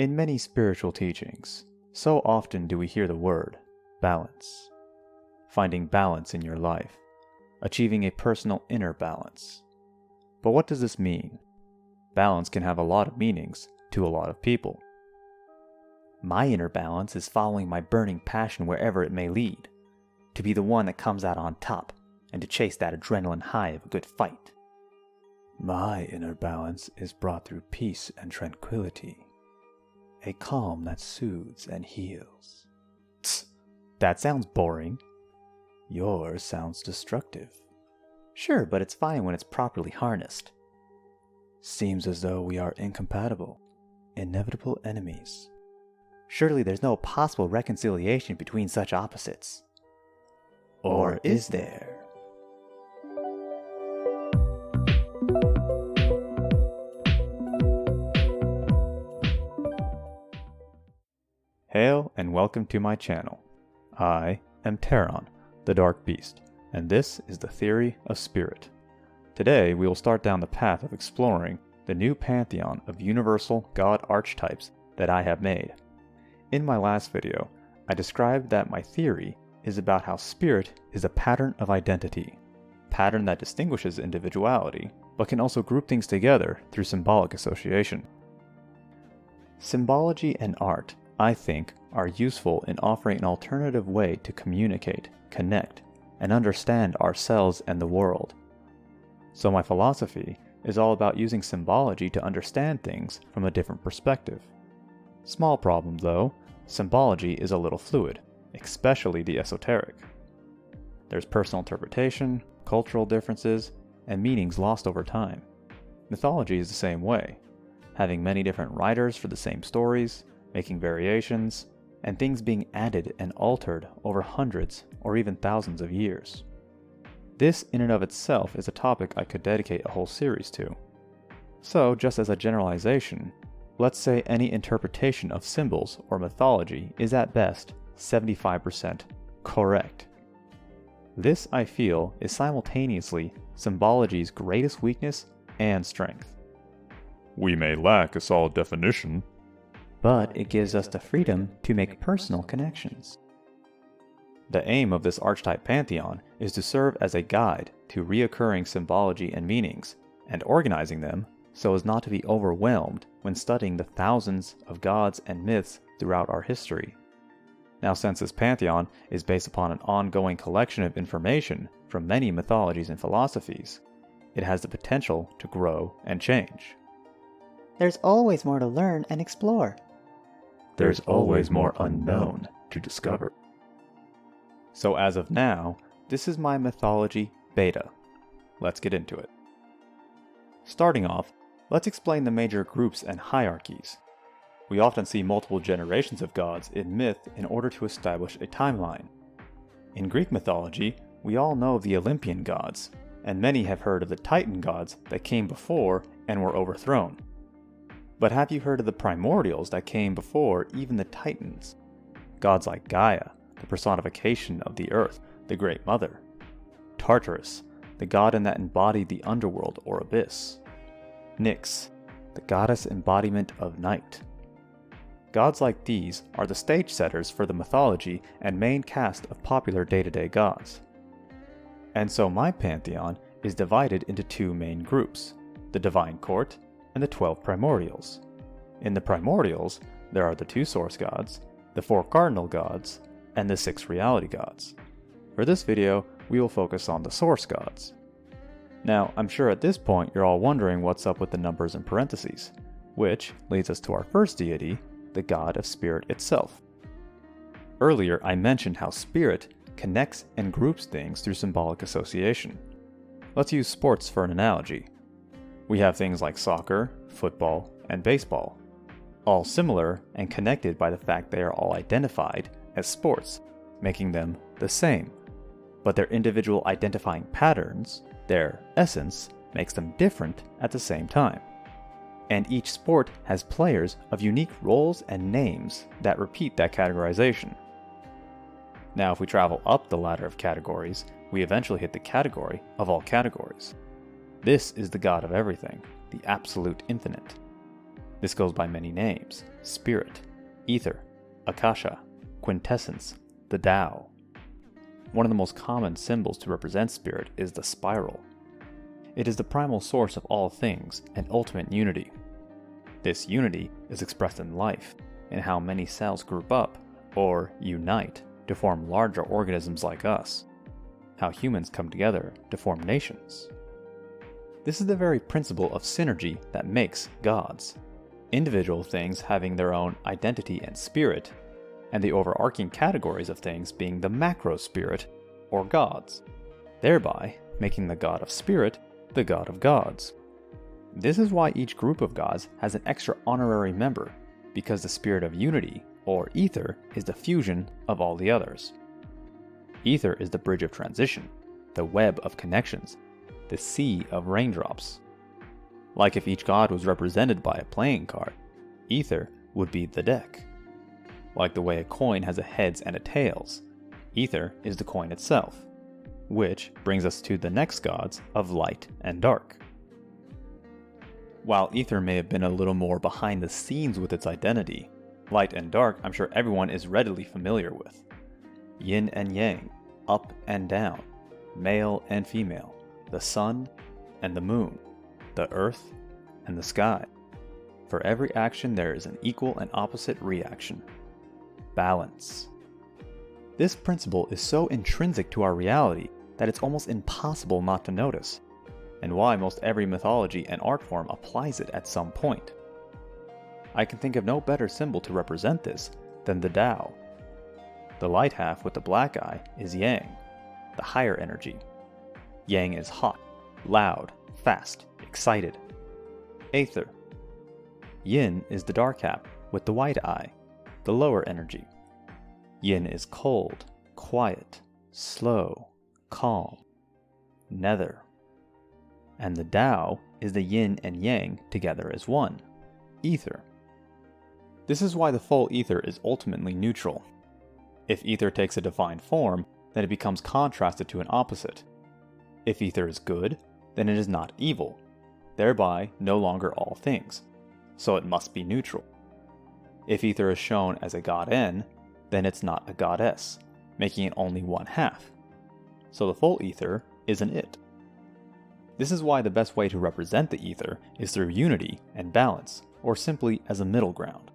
In many spiritual teachings, so often do we hear the word balance. Finding balance in your life, achieving a personal inner balance. But what does this mean? Balance can have a lot of meanings to a lot of people. My inner balance is following my burning passion wherever it may lead, to be the one that comes out on top, and to chase that adrenaline high of a good fight. My inner balance is brought through peace and tranquility, a calm that soothes and heals. Tsk, that sounds boring. Yours sounds destructive. Sure, but it's fine when it's properly harnessed. Seems as though we are incompatible, inevitable enemies. Surely there's no possible reconciliation between such opposites. Or is there? Hail and welcome to my channel. I am Terron, the Dark Beast, and this is the Theory of Spirit. Today we will start down the path of exploring the new pantheon of universal god archetypes that I have made. In my last video, I described that my theory is about how spirit is a pattern of identity, pattern that distinguishes individuality, but can also group things together through symbolic association. Symbology and art, I think, are useful in offering an alternative way to communicate, connect, and understand ourselves and the world. So my philosophy is all about using symbology to understand things from a different perspective. Small problem though, symbology is a little fluid, especially the esoteric. There's personal interpretation, cultural differences, and meanings lost over time. Mythology is the same way, having many different writers for the same stories, making variations, and things being added and altered over hundreds or even thousands of years. This in and of itself is a topic I could dedicate a whole series to. So, just as a generalization, let's say any interpretation of symbols or mythology is at best 75% correct. This, I feel, is simultaneously symbology's greatest weakness and strength. We may lack a solid definition, but it gives us the freedom to make personal connections. The aim of this archetype pantheon is to serve as a guide to reoccurring symbology and meanings, and organizing them so as not to be overwhelmed when studying the thousands of gods and myths throughout our history. Now, since this pantheon is based upon an ongoing collection of information from many mythologies and philosophies, it has the potential to grow and change. There's always more to learn and explore. There's always more unknown to discover. So as of now, this is my mythology beta. Let's get into it. Starting off, let's explain the major groups and hierarchies. We often see multiple generations of gods in myth in order to establish a timeline. In Greek mythology, we all know the Olympian gods, and many have heard of the Titan gods that came before and were overthrown. But have you heard of the Primordials that came before even the Titans? Gods like Gaia, the personification of the earth, the Great Mother. Tartarus, the god that embodied the underworld or abyss. Nyx, the goddess embodiment of night. Gods like these are the stage setters for the mythology and main cast of popular day-to-day gods. And so my pantheon is divided into two main groups, the Divine Court and the 12 Primordials. In the Primordials, there are the 2 source gods, the 4 cardinal gods, and the 6 reality gods. For this video, we will focus on the source gods. Now, I'm sure at this point you're all wondering what's up with the numbers in parentheses, which leads us to our first deity, the god of spirit itself. Earlier, I mentioned how spirit connects and groups things through symbolic association. Let's use sports for an analogy. We have things like soccer, football, and baseball, all similar and connected by the fact they are all identified as sports, making them the same. But their individual identifying patterns, their essence, makes them different at the same time. And each sport has players of unique roles and names that repeat that categorization. Now, if we travel up the ladder of categories, we eventually hit the category of all categories. This is the God of everything, the absolute infinite. This goes by many names: spirit, ether, akasha, quintessence, the Tao. One of the most common symbols to represent spirit is the spiral. It is the primal source of all things and ultimate unity. This unity is expressed in life, in how many cells group up, or unite, to form larger organisms like us, how humans come together to form nations. This is the very principle of synergy that makes gods, individual things having their own identity and spirit, and the overarching categories of things being the macro spirit, or gods, thereby making the god of spirit the god of gods. This is why each group of gods has an extra honorary member, because the spirit of unity, or ether, is the fusion of all the others. Ether is the bridge of transition, the web of connections, the sea of raindrops. Like if each god was represented by a playing card, ether would be the deck. Like the way a coin has a heads and a tails, ether is the coin itself, which brings us to the next gods of light and dark. While ether may have been a little more behind the scenes with its identity, light and dark I'm sure everyone is readily familiar with. Yin and Yang, up and down, male and female, the sun and the moon, the earth and the sky. For every action there is an equal and opposite reaction. Balance. This principle is so intrinsic to our reality that it's almost impossible not to notice, and why most every mythology and art form applies it at some point. I can think of no better symbol to represent this than the Tao. The light half with the black eye is Yang, the higher energy. Yang is hot, loud, fast, excited. Aether. Yin is the dark half with the white eye, the lower energy. Yin is cold, quiet, slow, calm. Nether. And the Tao is the yin and yang together as one, ether. This is why the full ether is ultimately neutral. If ether takes a defined form, then it becomes contrasted to an opposite. If ether is good, then it is not evil, thereby no longer all things, so it must be neutral. If ether is shown as a god N, then it's not a goddess, making it only one half. So the full ether is an it. This is why the best way to represent the ether is through unity and balance, or simply as a middle ground.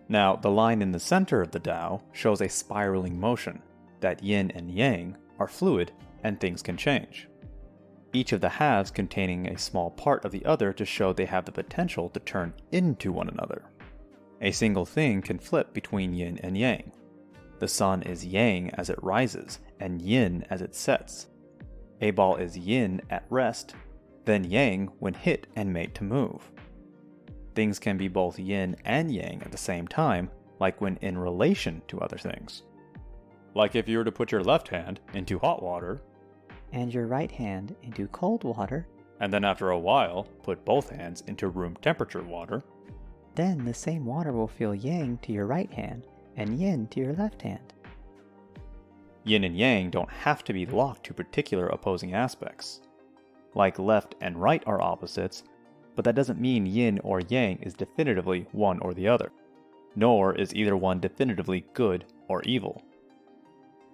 Now, the line in the center of the Tao shows a spiraling motion, that yin and yang are fluid and things can change. Each of the halves containing a small part of the other to show they have the potential to turn into one another. A single thing can flip between yin and yang. The sun is yang as it rises and yin as it sets. A ball is yin at rest, then yang when hit and made to move. Things can be both yin and yang at the same time, like when in relation to other things. Like if you were to put your left hand into hot water, and your right hand into cold water, and then after a while put both hands into room temperature water, then the same water will feel yang to your right hand and yin to your left hand. Yin and yang don't have to be locked to particular opposing aspects. Like left and right are opposites, but that doesn't mean yin or yang is definitively one or the other, nor is either one definitively good or evil.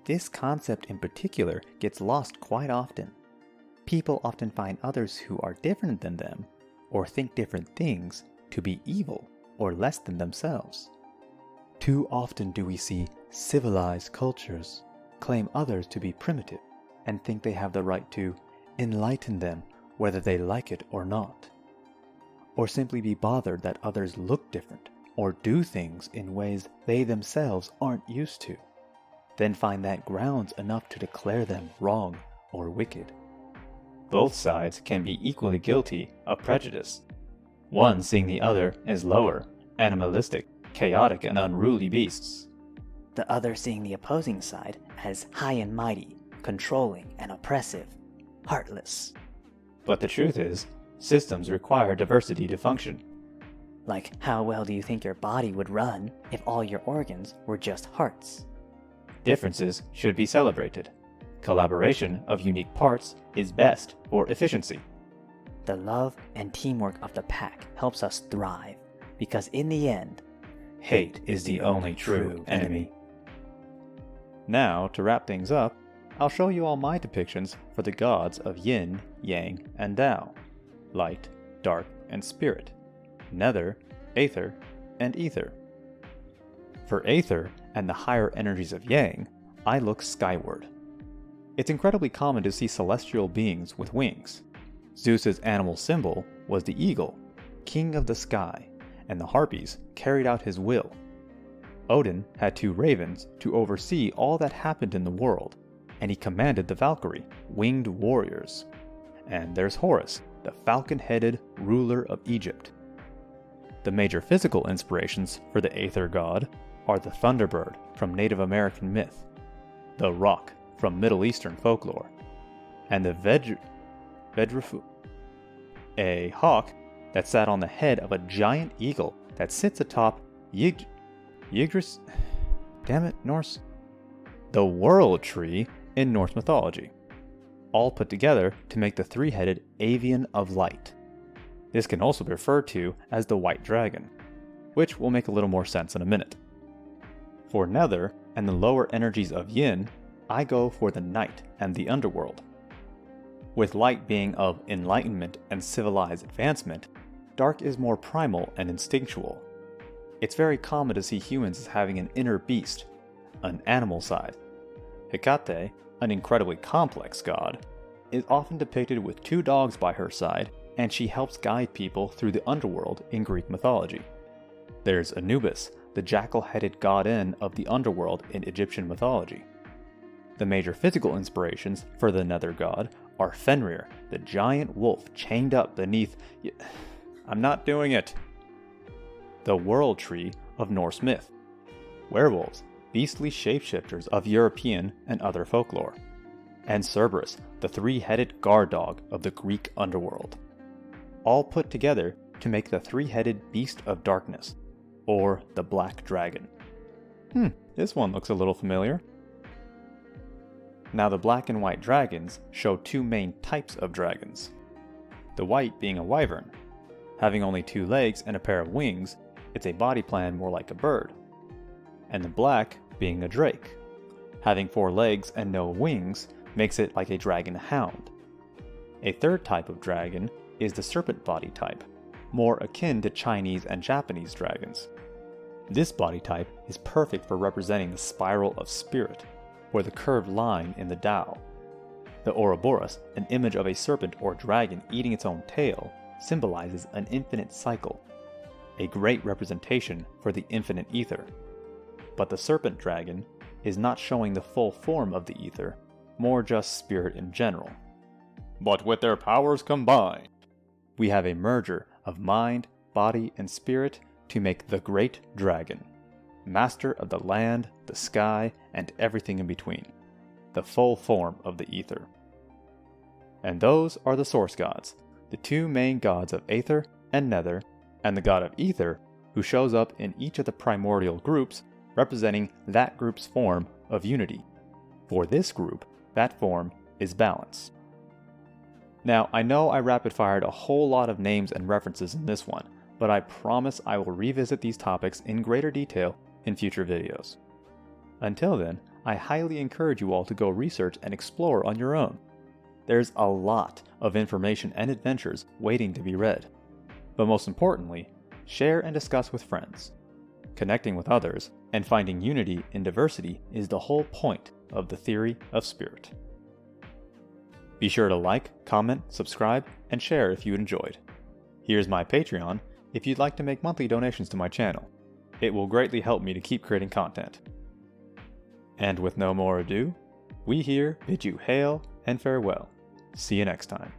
This concept in particular gets lost quite often. People often find others who are different than them, or think different things, to be evil or less than themselves. Too often do we see civilized cultures claim others to be primitive and think they have the right to enlighten them whether they like it or not. Or simply be bothered that others look different or do things in ways they themselves aren't used to, then find that grounds enough to declare them wrong or wicked. Both sides can be equally guilty of prejudice, one seeing the other as lower, animalistic, chaotic, and unruly beasts, the other seeing the opposing side as high and mighty, controlling and oppressive, heartless. But the truth is, systems require diversity to function. Like, how well do you think your body would run if all your organs were just hearts? Differences should be celebrated. Collaboration of unique parts is best for efficiency. The love and teamwork of the pack helps us thrive, because in the end, hate is the only true enemy. Now, to wrap things up, I'll show you all my depictions for the gods of Yin, Yang, and Tao, light, dark, and spirit, nether, aether, and ether. For aether and the higher energies of Yang, I look skyward. It's incredibly common to see celestial beings with wings. Zeus's animal symbol was the eagle, king of the sky, and the harpies carried out his will. Odin had 2 ravens to oversee all that happened in the world, and he commanded the Valkyrie, winged warriors. And there's Horus, the falcon-headed ruler of Egypt. The major physical inspirations for the Aether god are the thunderbird from Native American myth, the roc from Middle Eastern folklore, and the Vedrifu, a hawk that sat on the head of a giant eagle that sits atop Yggdrasil, Norse, the World Tree in Norse mythology, all put together to make the 3-headed avian of light. This can also be referred to as the white dragon, which will make a little more sense in a minute. For nether and the lower energies of yin, I go for the night and the underworld. With light being of enlightenment and civilized advancement, dark is more primal and instinctual. It's very common to see humans as having an inner beast, an animal side. Hecate, an incredibly complex god, is often depicted with 2 dogs by her side, and she helps guide people through the underworld in Greek mythology. There's Anubis, the jackal-headed godin of the underworld in Egyptian mythology. The major physical inspirations for the nether god are Fenrir, the giant wolf chained up beneath... I'm not doing it! The World Tree of Norse myth. Werewolves, beastly shapeshifters of European and other folklore. And Cerberus, the 3-headed guard dog of the Greek underworld. All put together to make the 3-headed beast of darkness, or the black dragon. This one looks a little familiar. Now the black and white dragons show 2 main types of dragons. The white being a wyvern. Having only 2 legs and a pair of wings, it's a body plan more like a bird. And the black being a drake. Having 4 legs and no wings makes it like a dragon hound. A third type of dragon is the serpent body type, more akin to Chinese and Japanese dragons. This body type is perfect for representing the spiral of spirit, or the curved line in the Tao. The Ouroboros, an image of a serpent or dragon eating its own tail, symbolizes an infinite cycle, a great representation for the infinite ether. But the serpent dragon is not showing the full form of the ether, more just spirit in general. But with their powers combined, we have a merger of mind, body, and spirit to make the great dragon, master of the land, the sky, and everything in between, the full form of the ether. And those are the source gods, the 2 main gods of aether and nether, and the god of ether, who shows up in each of the primordial groups, representing that group's form of unity. For this group, that form is balance. Now, I know I rapid-fired a whole lot of names and references in this one, but I promise I will revisit these topics in greater detail in future videos. Until then, I highly encourage you all to go research and explore on your own. There's a lot of information and adventures waiting to be read. But most importantly, share and discuss with friends. Connecting with others and finding unity in diversity is the whole point of the theory of spirit. Be sure to like, comment, subscribe, and share if you enjoyed. Here's my Patreon if you'd like to make monthly donations to my channel. It will greatly help me to keep creating content. And with no more ado, we here bid you hail and farewell. See you next time.